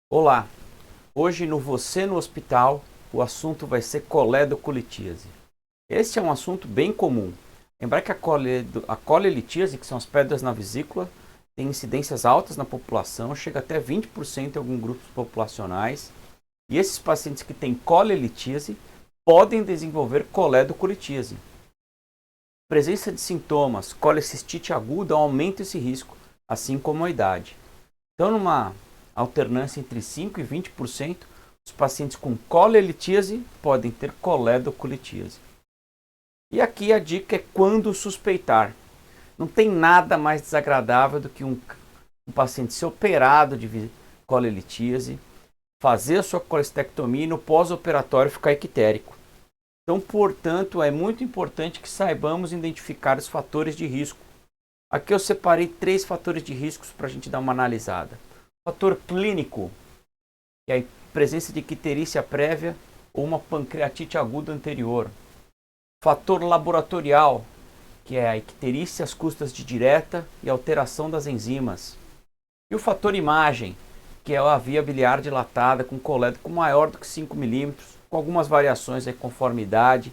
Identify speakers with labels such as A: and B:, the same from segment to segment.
A: Olá, hoje no Você no Hospital o assunto vai ser coledocolitíase. Este é um assunto bem comum. Lembrar que a colelitíase, que são as pedras na vesícula, tem incidências altas na população, chega até 20% em alguns grupos populacionais. E esses pacientes que têm colelitíase podem desenvolver coledocolitíase. Presença de sintomas, colecistite aguda aumenta esse risco, assim como a idade. Então, numa alternância entre 5% e 20%, os pacientes com colelitíase podem ter coledocolitíase. E aqui a dica é quando suspeitar. Não tem nada mais desagradável do que um paciente ser operado de colelitíase, fazer a sua colestectomia e no pós-operatório ficar ictérico. Então, portanto, é muito importante que saibamos identificar os fatores de risco. Aqui eu separei 3 fatores de riscos para a gente dar uma analisada. Fator clínico, que é a presença de icterícia prévia ou uma pancreatite aguda anterior. Fator laboratorial, que é a icterícia às custas de direta e alteração das enzimas. E o fator imagem, que é a via biliar dilatada com colédoco maior do que 5 milímetros, com algumas variações aí conforme idade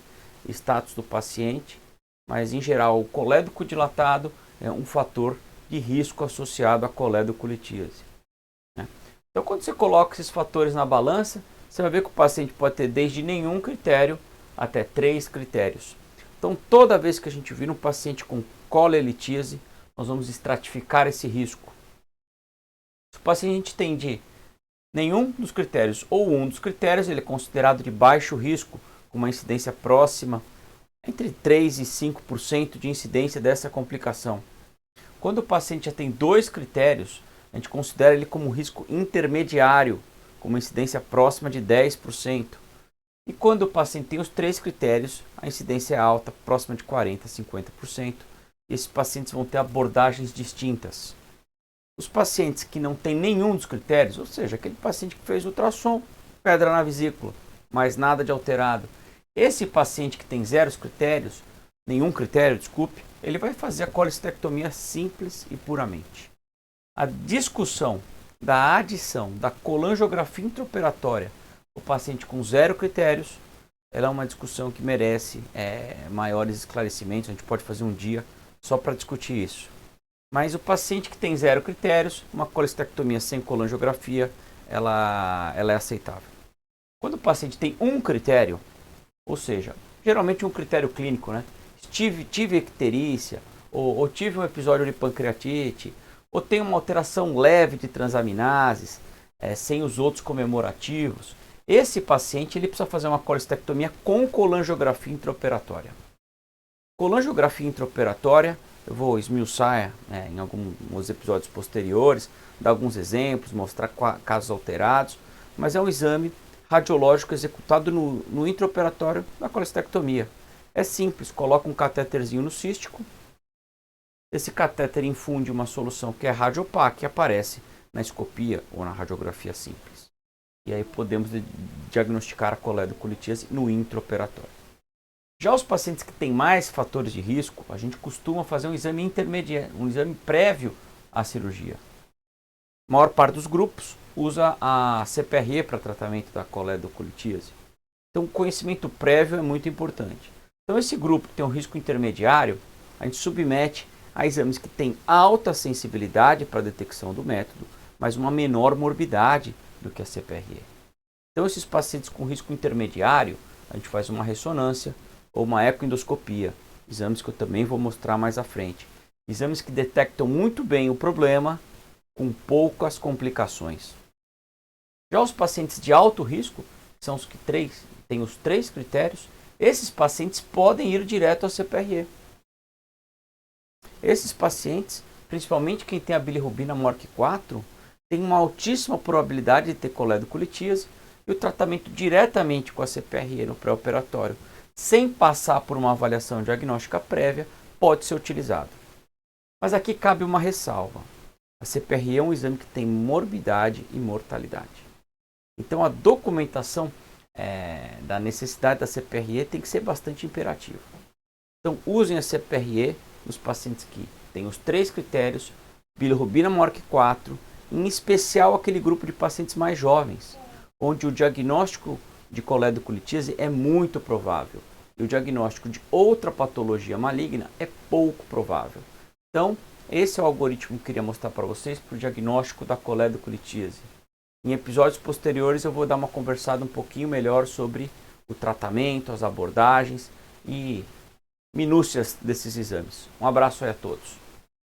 A: e status do paciente, mas em geral o colédoco dilatado é um fator de risco associado à coledocolitíase. Então, quando você coloca esses fatores na balança, você vai ver que o paciente pode ter desde nenhum critério até 3 critérios. Então, toda vez que a gente vir um paciente com colelitíase, nós vamos estratificar esse risco. Se o paciente tem de nenhum dos critérios ou um dos critérios, ele é considerado de baixo risco, com uma incidência próxima entre 3% e 5% de incidência dessa complicação. Quando o paciente já tem 2 critérios, a gente considera ele como risco intermediário, com uma incidência próxima de 10%. E quando o paciente tem os 3 critérios, a incidência é alta, próxima de 40% a 50%. E esses pacientes vão ter abordagens distintas. Os pacientes que não têm nenhum dos critérios, ou seja, aquele paciente que fez ultrassom, pedra na vesícula, mas nada de alterado. Esse paciente que tem 0 critérios, nenhum critério, desculpe, ele vai fazer a colestectomia simples e puramente. A discussão da adição da colangiografia intraoperatória o paciente com 0 critérios, ela é uma discussão que merece maiores esclarecimentos. A gente pode fazer um dia só para discutir isso. Mas o paciente que tem 0 critérios, uma colestectomia sem colangiografia, ela é aceitável. Quando o paciente tem um critério, ou seja, geralmente um critério clínico, né? Tive icterícia, ou tive um episódio de pancreatite, ou tem uma alteração leve de transaminases, sem os outros comemorativos, esse paciente ele precisa fazer uma colestectomia com colangiografia intraoperatória. Colangiografia intraoperatória, eu vou esmiuçar em alguns episódios posteriores, dar alguns exemplos, mostrar casos alterados, mas é um exame radiológico executado no intraoperatório da colestectomia. É simples, coloca um catéterzinho no cístico, esse catéter infunde uma solução que é radiopaque que aparece na escopia ou na radiografia simples. E aí podemos diagnosticar a coledocolitíase no intraoperatório. Já os pacientes que têm mais fatores de risco, a gente costuma fazer um exame intermediário, um exame prévio à cirurgia. A maior parte dos grupos usa a CPRE para tratamento da coledocolitíase. Então o conhecimento prévio é muito importante. Então esse grupo que tem um risco intermediário, a gente submete a exames que têm alta sensibilidade para a detecção do método, mas uma menor morbidade do que a CPRE. Então esses pacientes com risco intermediário, a gente faz uma ressonância ou uma ecoendoscopia, exames que eu também vou mostrar mais à frente. Exames que detectam muito bem o problema com poucas complicações. Já os pacientes de alto risco, que são os que têm os 3 critérios, esses pacientes podem ir direto à CPRE. Esses pacientes, principalmente quem tem a bilirrubina MORC4, tem uma altíssima probabilidade de ter coledocolitíase e o tratamento diretamente com a CPRE no pré-operatório, sem passar por uma avaliação diagnóstica prévia, pode ser utilizado. Mas aqui cabe uma ressalva. A CPRE é um exame que tem morbidade e mortalidade. Então a documentação da necessidade da CPRE tem que ser bastante imperativa. Então usem a CPRE nos pacientes que têm os 3 critérios, bilirrubina MORC4 em especial aquele grupo de pacientes mais jovens, onde o diagnóstico de coledocolitíase é muito provável e o diagnóstico de outra patologia maligna é pouco provável. Então, esse é o algoritmo que eu queria mostrar para vocês para o diagnóstico da coledocolitíase. Em episódios posteriores eu vou dar uma conversada um pouquinho melhor sobre o tratamento, as abordagens e minúcias desses exames. Um abraço aí a todos.